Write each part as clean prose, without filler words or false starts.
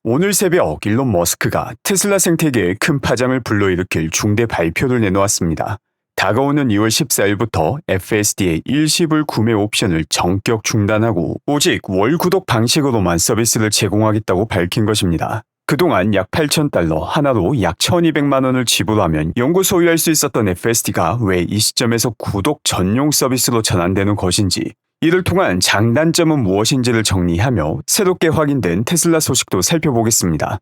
오늘 새벽 일론 머스크가 테슬라 생태계에 큰 파장을 불러일으킬 중대 발표를 내놓았습니다. 다가오는 2월 14일부터 FSD의 일시불 구매 옵션을 전격 중단하고 오직 월 구독 방식으로만 서비스를 제공하겠다고 밝힌 것입니다. 그동안 약 8,000달러, 하나로 약 1,200만 원을 지불하면 연구 소유할 수 있었던 FSD가 왜 이 시점에서 구독 전용 서비스로 전환되는 것인지, 이를 통한 장단점은 무엇인지를 정리하며 새롭게 확인된 테슬라 소식도 살펴보겠습니다.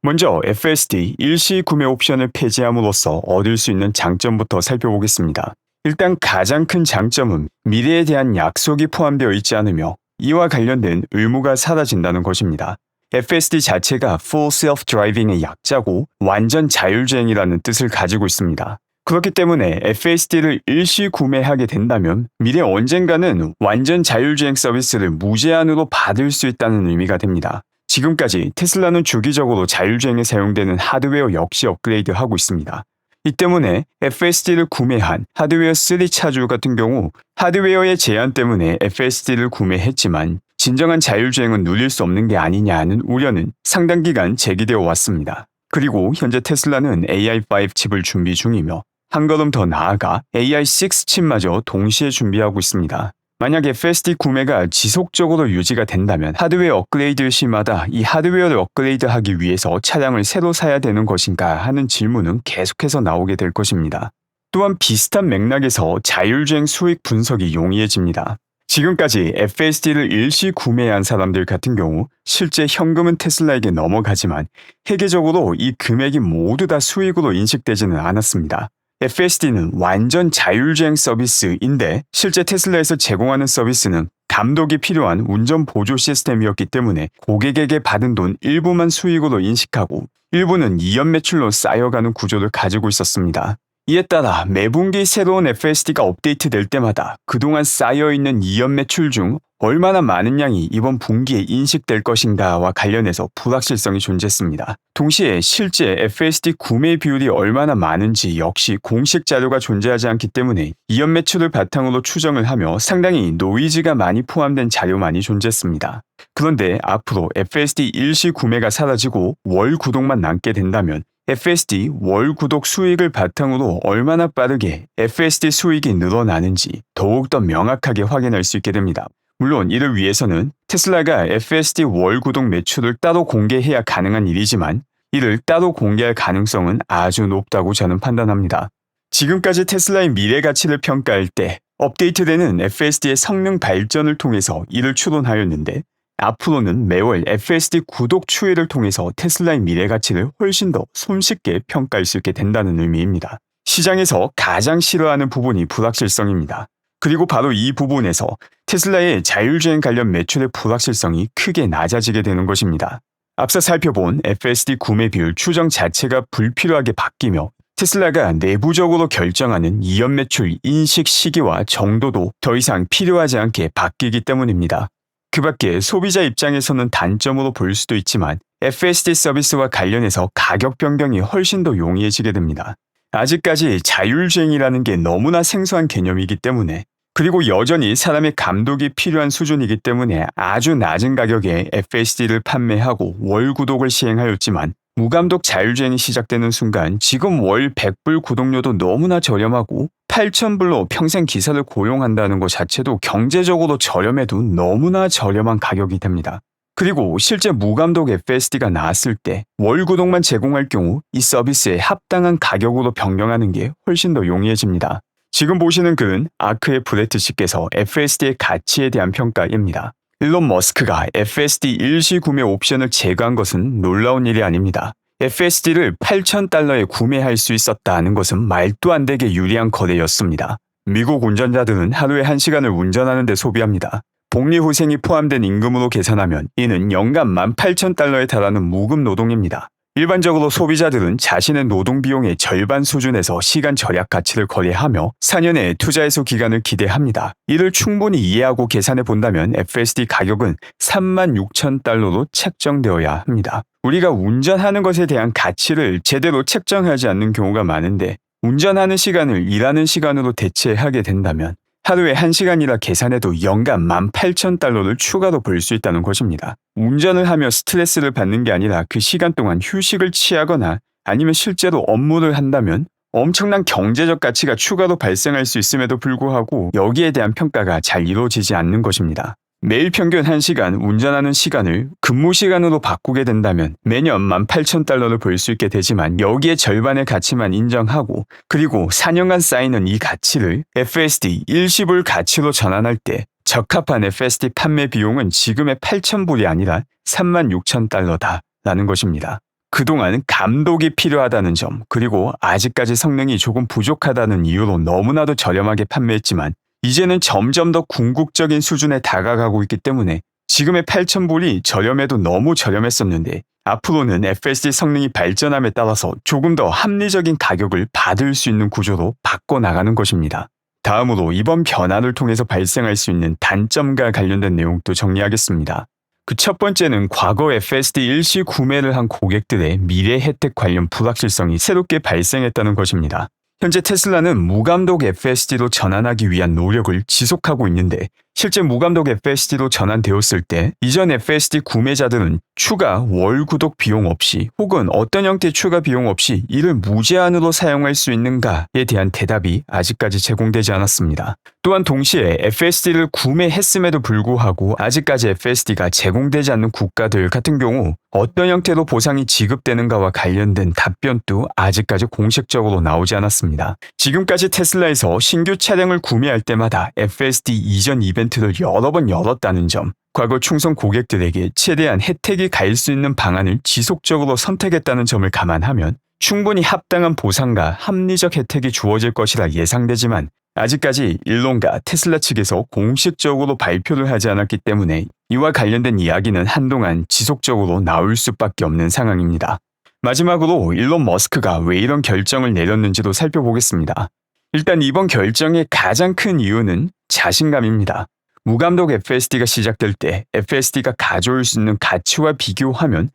먼저 FSD 일시 구매 옵션을 폐지함으로써 얻을 수 있는 장점부터 살펴보겠습니다. 일단 가장 큰 장점은 미래에 대한 약속이 포함되어 있지 않으며 이와 관련된 의무가 사라진다는 것입니다. FSD 자체가 Full Self-Driving의 약자고 완전 자율주행이라는 뜻을 가지고 있습니다. 그렇기 때문에 FSD를 일시 구매하게 된다면 미래 언젠가는 완전 자율주행 서비스를 무제한으로 받을 수 있다는 의미가 됩니다. 지금까지 테슬라는 주기적으로 자율주행에 사용되는 하드웨어 역시 업그레이드하고 있습니다. 이 때문에 FSD를 구매한 하드웨어 3 차주 같은 경우 하드웨어의 제한 때문에 FSD를 구매했지만 진정한 자율주행은 누릴 수 없는 게 아니냐는 우려는 상당 기간 제기되어 왔습니다. 그리고 현재 테슬라는 AI5 칩을 준비 중이며 한 걸음 더 나아가 AI6 칩마저 동시에 준비하고 있습니다. 만약 FSD 구매가 지속적으로 유지가 된다면 하드웨어 업그레이드 시마다 이 하드웨어를 업그레이드하기 위해서 차량을 새로 사야 되는 것인가 하는 질문은 계속해서 나오게 될 것입니다. 또한 비슷한 맥락에서 자율주행 수익 분석이 용이해집니다. 지금까지 FSD를 일시 구매한 사람들 같은 경우 실제 현금은 테슬라에게 넘어가지만 회계적으로 이 금액이 모두 다 수익으로 인식되지는 않았습니다. FSD는 완전 자율주행 서비스인데 실제 테슬라에서 제공하는 서비스는 감독이 필요한 운전 보조 시스템이었기 때문에 고객에게 받은 돈 일부만 수익으로 인식하고 일부는 이연 매출로 쌓여가는 구조를 가지고 있었습니다. 이에 따라 매분기 새로운 FSD가 업데이트될 때마다 그동안 쌓여있는 이연 매출 중 얼마나 많은 양이 이번 분기에 인식될 것인가와 관련해서 불확실성이 존재했습니다. 동시에 실제 FSD 구매 비율이 얼마나 많은지 역시 공식 자료가 존재하지 않기 때문에 이연 매출을 바탕으로 추정을 하며 상당히 노이즈가 많이 포함된 자료만이 존재했습니다. 그런데 앞으로 FSD 일시 구매가 사라지고 월 구독만 남게 된다면 FSD 월 구독 수익을 바탕으로 얼마나 빠르게 FSD 수익이 늘어나는지 더욱더 명확하게 확인할 수 있게 됩니다. 물론 이를 위해서는 테슬라가 FSD 월 구독 매출을 따로 공개해야 가능한 일이지만 이를 따로 공개할 가능성은 아주 높다고 저는 판단합니다. 지금까지 테슬라의 미래 가치를 평가할 때 업데이트되는 FSD의 성능 발전을 통해서 이를 추론하였는데 앞으로는 매월 FSD 구독 추이를 통해서 테슬라의 미래 가치를 훨씬 더 손쉽게 평가할 수 있게 된다는 의미입니다. 시장에서 가장 싫어하는 부분이 불확실성입니다. 그리고 바로 이 부분에서 테슬라의 자율주행 관련 매출의 불확실성이 크게 낮아지게 되는 것입니다. 앞서 살펴본 FSD 구매 비율 추정 자체가 불필요하게 바뀌며 테슬라가 내부적으로 결정하는 이연 매출 인식 시기와 정도도 더 이상 필요하지 않게 바뀌기 때문입니다. 그 밖에 소비자 입장에서는 단점으로 볼 수도 있지만 FSD 서비스와 관련해서 가격 변경이 훨씬 더 용이해지게 됩니다. 아직까지 자율주행이라는 게 너무나 생소한 개념이기 때문에 그리고 여전히 사람의 감독이 필요한 수준이기 때문에 아주 낮은 가격에 FSD를 판매하고 월 구독을 시행하였지만 무감독 자율주행이 시작되는 순간 지금 월 100불 구독료도 너무나 저렴하고 8,000불로 평생 기사를 고용한다는 것 자체도 경제적으로 저렴해도 너무나 저렴한 가격이 됩니다. 그리고 실제 무감독 FSD가 나왔을 때 월 구독만 제공할 경우 이 서비스에 합당한 가격으로 변경하는 게 훨씬 더 용이해집니다. 지금 보시는 글은 아크의 브레트 씨께서 FSD의 가치에 대한 평가입니다. 일론 머스크가 FSD 일시 구매 옵션을 제거한 것은 놀라운 일이 아닙니다. FSD를 8,000달러에 구매할 수 있었다는 것은 말도 안 되게 유리한 거래였습니다. 미국 운전자들은 하루에 1시간을 운전하는 데 소비합니다. 복리후생이 포함된 임금으로 계산하면 이는 연간 18,000달러에 달하는 무급 노동입니다. 일반적으로 소비자들은 자신의 노동 비용의 절반 수준에서 시간 절약 가치를 거래하며 4년의 투자 해소 기간을 기대합니다. 이를 충분히 이해하고 계산해 본다면 FSD 가격은 36,000달러로 책정되어야 합니다. 우리가 운전하는 것에 대한 가치를 제대로 책정하지 않는 경우가 많은데 운전하는 시간을 일하는 시간으로 대체하게 된다면 하루에 1시간이라 계산해도 연간 18,000달러를 추가로 벌 수 있다는 것입니다. 운전을 하며 스트레스를 받는 게 아니라 그 시간 동안 휴식을 취하거나 아니면 실제로 업무를 한다면 엄청난 경제적 가치가 추가로 발생할 수 있음에도 불구하고 여기에 대한 평가가 잘 이루어지지 않는 것입니다. 매일 평균 1시간 운전하는 시간을 근무 시간으로 바꾸게 된다면 매년 18,000달러를 벌 수 있게 되지만 여기에 절반의 가치만 인정하고 그리고 4년간 쌓이는 이 가치를 FSD 일시불 가치로 전환할 때 적합한 FSD 판매 비용은 지금의 8,000불이 아니라 36,000달러다라는 것입니다. 그동안 감독이 필요하다는 점 그리고 아직까지 성능이 조금 부족하다는 이유로 너무나도 저렴하게 판매했지만 이제는 점점 더 궁극적인 수준에 다가가고 있기 때문에 지금의 8,000불이 저렴해도 너무 저렴했었는데 앞으로는 FSD 성능이 발전함에 따라서 조금 더 합리적인 가격을 받을 수 있는 구조로 바꿔나가는 것입니다. 다음으로 이번 변화를 통해서 발생할 수 있는 단점과 관련된 내용도 정리하겠습니다. 그 첫 번째는 과거 FSD 일시 구매를 한 고객들의 미래 혜택 관련 불확실성이 새롭게 발생했다는 것입니다. 현재 테슬라는 무감독 FSD로 전환하기 위한 노력을 지속하고 있는데 실제 무감독 FSD로 전환되었을 때 이전 FSD 구매자들은 추가 월 구독 비용 없이 혹은 어떤 형태의 추가 비용 없이 이를 무제한으로 사용할 수 있는가에 대한 대답이 아직까지 제공되지 않았습니다. 또한 동시에 FSD를 구매했음에도 불구하고 아직까지 FSD가 제공되지 않는 국가들 같은 경우 어떤 형태로 보상이 지급되는가와 관련된 답변도 아직까지 공식적으로 나오지 않았습니다. 지금까지 테슬라에서 신규 차량을 구매할 때마다 FSD 이전 이벤트를 여러 번 열었다는 점, 과거 충성 고객들에게 최대한 혜택이 갈 수 있는 방안을 지속적으로 선택했다는 점을 감안하면 충분히 합당한 보상과 합리적 혜택이 주어질 것이라 예상되지만 아직까지 일론과 테슬라 측에서 공식적으로 발표를 하지 않았기 때문에 이와 관련된 이야기는 한동안 지속적으로 나올 수밖에 없는 상황입니다. 마지막으로 일론 머스크가 왜 이런 결정을 내렸는지도 살펴보겠습니다. 일단 이번 결정의 가장 큰 이유는 자신감입니다. 무감독 FSD가 시작될 때 FSD가 가져올 수 있는 가치와 비교하면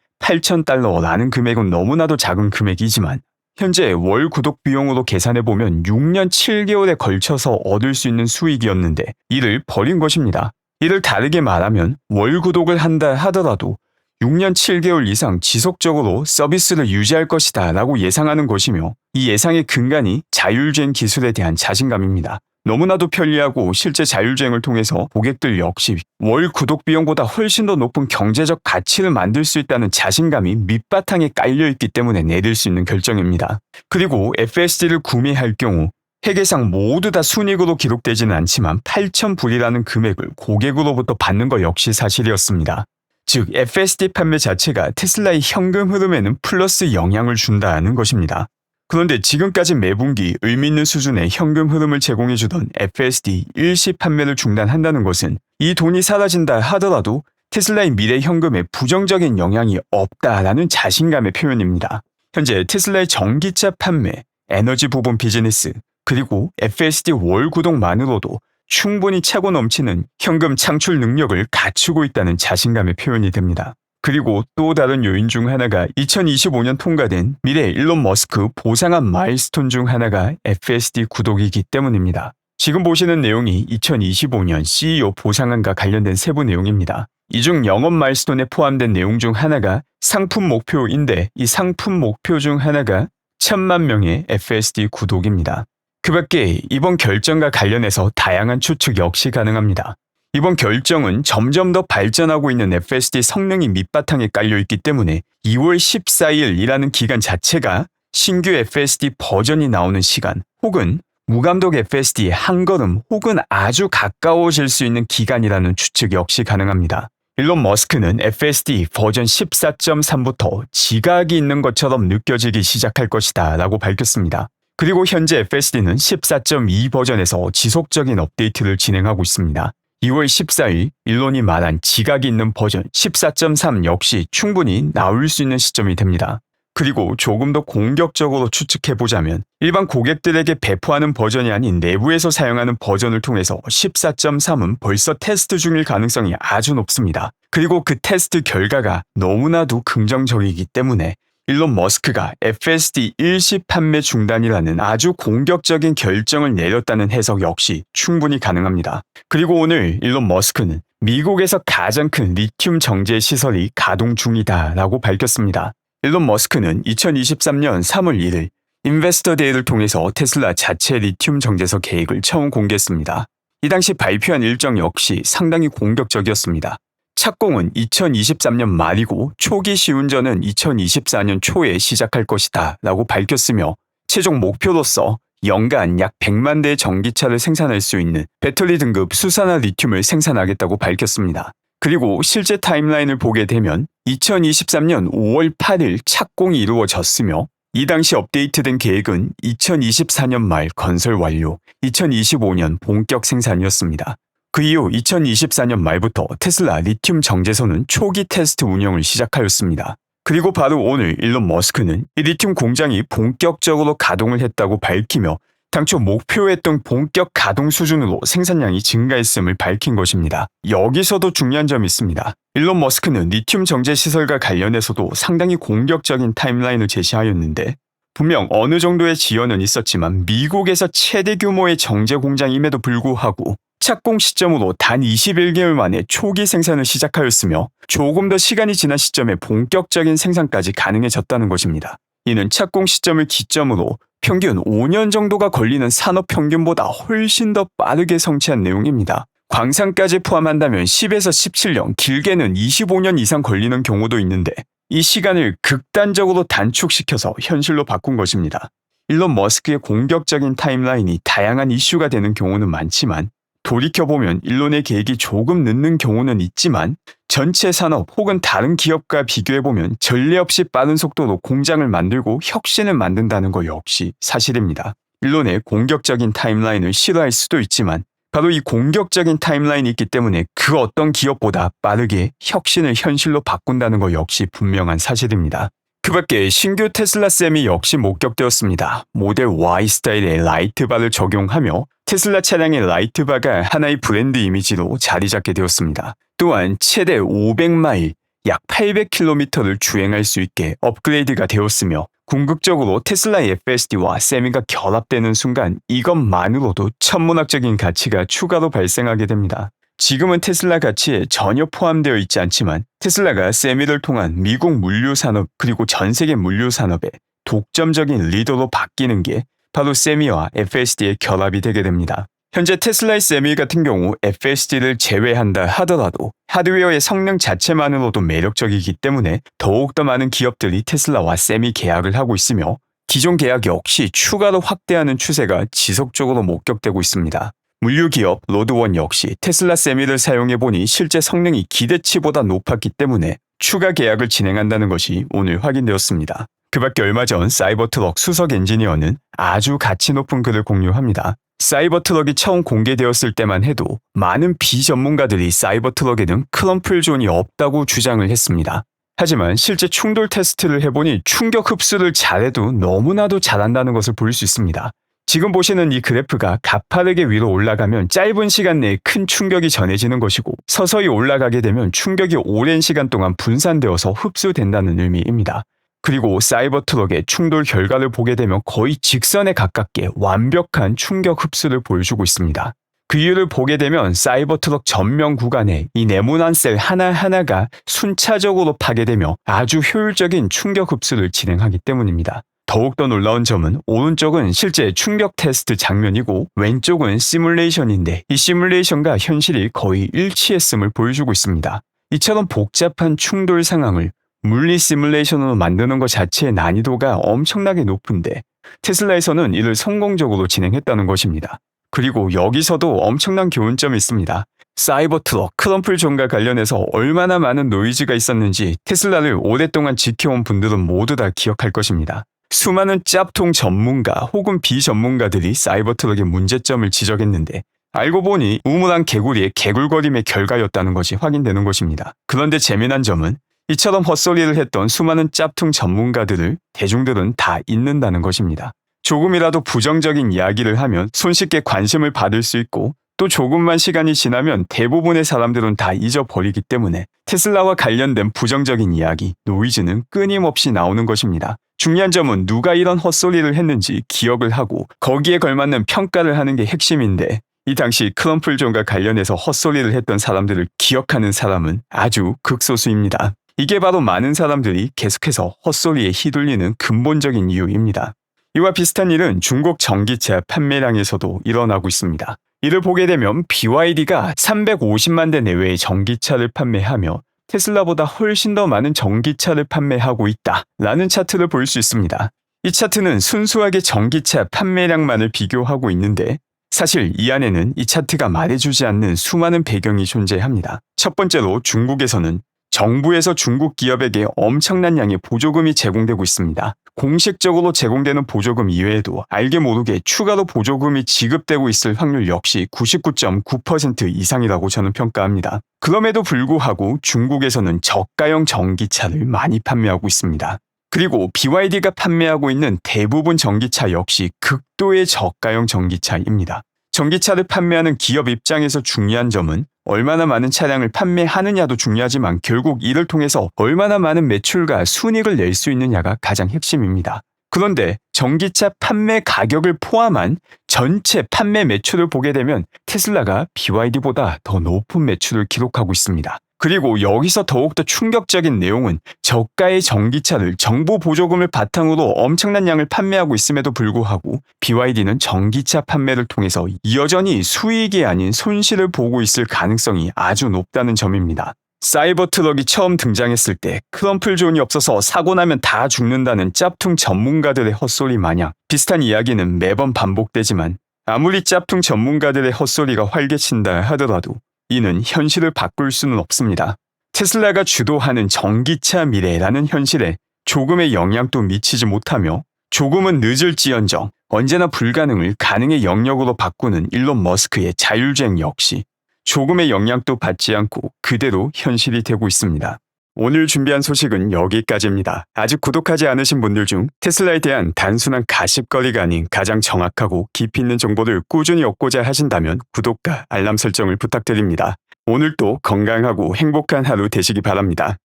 8,000달러라는 금액은 너무나도 작은 금액이지만 현재 월 구독 비용으로 계산해보면 6년 7개월에 걸쳐서 얻을 수 있는 수익이었는데 이를 버린 것입니다. 이를 다르게 말하면 월 구독을 한다 하더라도 6년 7개월 이상 지속적으로 서비스를 유지할 것이다 라고 예상하는 것이며 이 예상의 근간이 자율주행 기술에 대한 자신감입니다. 너무나도 편리하고 실제 자율주행을 통해서 고객들 역시 월 구독 비용보다 훨씬 더 높은 경제적 가치를 만들 수 있다는 자신감이 밑바탕에 깔려있기 때문에 내릴 수 있는 결정입니다. 그리고 FSD를 구매할 경우 회계상 모두 다 순이익으로 기록되지는 않지만 8,000불이라는 금액을 고객으로부터 받는 것 역시 사실이었습니다. 즉 FSD 판매 자체가 테슬라의 현금 흐름에는 플러스 영향을 준다는 것입니다. 그런데 지금까지 매분기 의미 있는 수준의 현금 흐름을 제공해주던 FSD 일시 판매를 중단한다는 것은 이 돈이 사라진다 하더라도 테슬라의 미래 현금에 부정적인 영향이 없다라는 자신감의 표현입니다. 현재 테슬라의 전기차 판매, 에너지 부분 비즈니스, 그리고 FSD 월 구독만으로도 충분히 차고 넘치는 현금 창출 능력을 갖추고 있다는 자신감의 표현이 됩니다. 그리고 또 다른 요인 중 하나가 2025년 통과된 미래 일론 머스크 보상한 마일스톤 중 하나가 FSD 구독이기 때문입니다. 지금 보시는 내용이 2025년 CEO 보상안과 관련된 세부 내용입니다. 이 중 영업 마일스톤에 포함된 내용 중 하나가 상품 목표인데 이 상품 목표 중 하나가 1,000만 명의 FSD 구독입니다. 그 밖에 이번 결정과 관련해서 다양한 추측 역시 가능합니다. 이번 결정은 점점 더 발전하고 있는 FSD 성능이 밑바탕에 깔려있기 때문에 2월 14일이라는 기간 자체가 신규 FSD 버전이 나오는 시간 혹은 무감독 FSD의 한 걸음 혹은 아주 가까워질 수 있는 기간이라는 추측 역시 가능합니다. 일론 머스크는 FSD 버전 14.3부터 지각이 있는 것처럼 느껴지기 시작할 것이다 라고 밝혔습니다. 그리고 현재 FSD는 14.2 버전에서 지속적인 업데이트를 진행하고 있습니다. 2월 14일 일론이 말한 지각이 있는 버전 14.3 역시 충분히 나올 수 있는 시점이 됩니다. 그리고 조금 더 공격적으로 추측해보자면 일반 고객들에게 배포하는 버전이 아닌 내부에서 사용하는 버전을 통해서 14.3은 벌써 테스트 중일 가능성이 아주 높습니다. 그리고 그 테스트 결과가 너무나도 긍정적이기 때문에 일론 머스크가 FSD 일시 판매 중단이라는 아주 공격적인 결정을 내렸다는 해석 역시 충분히 가능합니다. 그리고 오늘 일론 머스크는 미국에서 가장 큰 리튬 정제 시설이 가동 중이다라고 밝혔습니다. 일론 머스크는 2023년 3월 1일 인베스터 데이를 통해서 테슬라 자체 리튬 정제소 계획을 처음 공개했습니다. 이 당시 발표한 일정 역시 상당히 공격적이었습니다. 착공은 2023년 말이고 초기 시운전은 2024년 초에 시작할 것이다 라고 밝혔으며 최종 목표로서 연간 약 100만 대의 전기차를 생산할 수 있는 배터리 등급 수산화 리튬을 생산하겠다고 밝혔습니다. 그리고 실제 타임라인을 보게 되면 2023년 5월 8일 착공이 이루어졌으며 이 당시 업데이트된 계획은 2024년 말 건설 완료, 2025년 본격 생산이었습니다. 그 이후 2024년 말부터 테슬라 리튬 정제소는 초기 테스트 운영을 시작하였습니다. 그리고 바로 오늘 일론 머스크는 이 리튬 공장이 본격적으로 가동을 했다고 밝히며 당초 목표했던 본격 가동 수준으로 생산량이 증가했음을 밝힌 것입니다. 여기서도 중요한 점이 있습니다. 일론 머스크는 리튬 정제 시설과 관련해서도 상당히 공격적인 타임라인을 제시하였는데 분명 어느 정도의 지연은 있었지만 미국에서 최대 규모의 정제 공장임에도 불구하고 착공 시점으로 단 21개월 만에 초기 생산을 시작하였으며 조금 더 시간이 지난 시점에 본격적인 생산까지 가능해졌다는 것입니다. 이는 착공 시점을 기점으로 평균 5년 정도가 걸리는 산업 평균보다 훨씬 더 빠르게 성취한 내용입니다. 광산까지 포함한다면 10에서 17년, 길게는 25년 이상 걸리는 경우도 있는데 이 시간을 극단적으로 단축시켜서 현실로 바꾼 것입니다. 일론 머스크의 공격적인 타임라인이 다양한 이슈가 되는 경우는 많지만 돌이켜보면 일론의 계획이 조금 늦는 경우는 있지만 전체 산업 혹은 다른 기업과 비교해보면 전례 없이 빠른 속도로 공장을 만들고 혁신을 만든다는 것 역시 사실입니다. 일론의 공격적인 타임라인을 싫어할 수도 있지만 바로 이 공격적인 타임라인이 있기 때문에 그 어떤 기업보다 빠르게 혁신을 현실로 바꾼다는 것 역시 분명한 사실입니다. 그 밖에 신규 테슬라 셈이 역시 목격되었습니다. 모델 Y 스타일의 라이트바를 적용하며 테슬라 차량의 라이트바가 하나의 브랜드 이미지로 자리 잡게 되었습니다. 또한 최대 500마일, 약 800km를 주행할 수 있게 업그레이드가 되었으며 궁극적으로 테슬라의 FSD와 세미가 결합되는 순간 이것만으로도 천문학적인 가치가 추가로 발생하게 됩니다. 지금은 테슬라 가치에 전혀 포함되어 있지 않지만 테슬라가 세미를 통한 미국 물류산업 그리고 전 세계 물류산업의 독점적인 리더로 바뀌는 게 바로 세미와 FSD의 결합이 되게 됩니다. 현재 테슬라의 세미 같은 경우 FSD를 제외한다 하더라도 하드웨어의 성능 자체만으로도 매력적이기 때문에 더욱더 많은 기업들이 테슬라와 세미 계약을 하고 있으며 기존 계약 역시 추가로 확대하는 추세가 지속적으로 목격되고 있습니다. 물류기업 로드원 역시 테슬라 세미를 사용해보니 실제 성능이 기대치보다 높았기 때문에 추가 계약을 진행한다는 것이 오늘 확인되었습니다. 그 밖에 얼마 전 사이버트럭 수석 엔지니어는 아주 가치 높은 글을 공유합니다. 사이버트럭이 처음 공개되었을 때만 해도 많은 비전문가들이 사이버트럭에는 크럼플 존이 없다고 주장을 했습니다. 하지만 실제 충돌 테스트를 해보니 충격 흡수를 잘해도 너무나도 잘한다는 것을 볼 수 있습니다. 지금 보시는 이 그래프가 가파르게 위로 올라가면 짧은 시간 내에 큰 충격이 전해지는 것이고 서서히 올라가게 되면 충격이 오랜 시간 동안 분산되어서 흡수된다는 의미입니다. 그리고 사이버트럭의 충돌 결과를 보게 되면 거의 직선에 가깝게 완벽한 충격 흡수를 보여주고 있습니다. 그 이유를 보게 되면 사이버트럭 전면 구간에 이 네모난 셀 하나하나가 순차적으로 파괴되며 아주 효율적인 충격 흡수를 진행하기 때문입니다. 더욱더 놀라운 점은 오른쪽은 실제 충격 테스트 장면이고 왼쪽은 시뮬레이션인데 이 시뮬레이션과 현실이 거의 일치했음을 보여주고 있습니다. 이처럼 복잡한 충돌 상황을 물리 시뮬레이션으로 만드는 것 자체의 난이도가 엄청나게 높은데 테슬라에서는 이를 성공적으로 진행했다는 것입니다. 그리고 여기서도 엄청난 교훈점이 있습니다. 사이버트럭 크럼플 존과 관련해서 얼마나 많은 노이즈가 있었는지 테슬라를 오랫동안 지켜온 분들은 모두 다 기억할 것입니다. 수많은 짭통 전문가 혹은 비전문가들이 사이버트럭의 문제점을 지적했는데 알고 보니 우물안 개구리의 개굴거림의 결과였다는 것이 확인되는 것입니다. 그런데 재미난 점은 이처럼 헛소리를 했던 수많은 짭퉁 전문가들을 대중들은 다 잊는다는 것입니다. 조금이라도 부정적인 이야기를 하면 손쉽게 관심을 받을 수 있고 또 조금만 시간이 지나면 대부분의 사람들은 다 잊어버리기 때문에 테슬라와 관련된 부정적인 이야기, 노이즈는 끊임없이 나오는 것입니다. 중요한 점은 누가 이런 헛소리를 했는지 기억을 하고 거기에 걸맞는 평가를 하는 게 핵심인데 이 당시 크럼플존과 관련해서 헛소리를 했던 사람들을 기억하는 사람은 아주 극소수입니다. 이게 바로 많은 사람들이 계속해서 헛소리에 휘둘리는 근본적인 이유입니다. 이와 비슷한 일은 중국 전기차 판매량에서도 일어나고 있습니다. 이를 보게 되면 BYD가 350만 대 내외의 전기차를 판매하며 테슬라보다 훨씬 더 많은 전기차를 판매하고 있다라는 차트를 볼 수 있습니다. 이 차트는 순수하게 전기차 판매량만을 비교하고 있는데 사실 이 안에는 이 차트가 말해주지 않는 수많은 배경이 존재합니다. 첫 번째로 중국에서는 정부에서 중국 기업에게 엄청난 양의 보조금이 제공되고 있습니다. 공식적으로 제공되는 보조금 이외에도 알게 모르게 추가로 보조금이 지급되고 있을 확률 역시 99.9% 이상이라고 저는 평가합니다. 그럼에도 불구하고 중국에서는 저가형 전기차를 많이 판매하고 있습니다. 그리고 BYD가 판매하고 있는 대부분 전기차 역시 극도의 저가형 전기차입니다. 전기차를 판매하는 기업 입장에서 중요한 점은 얼마나 많은 차량을 판매하느냐도 중요하지만 결국 이를 통해서 얼마나 많은 매출과 순이익을 낼 수 있느냐가 가장 핵심입니다. 그런데 전기차 판매 가격을 포함한 전체 판매 매출을 보게 되면 테슬라가 BYD보다 더 높은 매출을 기록하고 있습니다. 그리고 여기서 더욱더 충격적인 내용은 저가의 전기차를 정부 보조금을 바탕으로 엄청난 양을 판매하고 있음에도 불구하고 BYD는 전기차 판매를 통해서 여전히 수익이 아닌 손실을 보고 있을 가능성이 아주 높다는 점입니다. 사이버 트럭이 처음 등장했을 때 크럼플존이 없어서 사고 나면 다 죽는다는 짭퉁 전문가들의 헛소리 마냥 비슷한 이야기는 매번 반복되지만 아무리 짭퉁 전문가들의 헛소리가 활개친다 하더라도 이는 현실을 바꿀 수는 없습니다. 테슬라가 주도하는 전기차 미래라는 현실에 조금의 영향도 미치지 못하며 조금은 늦을지언정 언제나 불가능을 가능의 영역으로 바꾸는 일론 머스크의 자율주행 역시 조금의 영향도 받지 않고 그대로 현실이 되고 있습니다. 오늘 준비한 소식은 여기까지입니다. 아직 구독하지 않으신 분들 중 테슬라에 대한 단순한 가십거리가 아닌 가장 정확하고 깊이 있는 정보를 꾸준히 얻고자 하신다면 구독과 알람 설정을 부탁드립니다. 오늘도 건강하고 행복한 하루 되시기 바랍니다.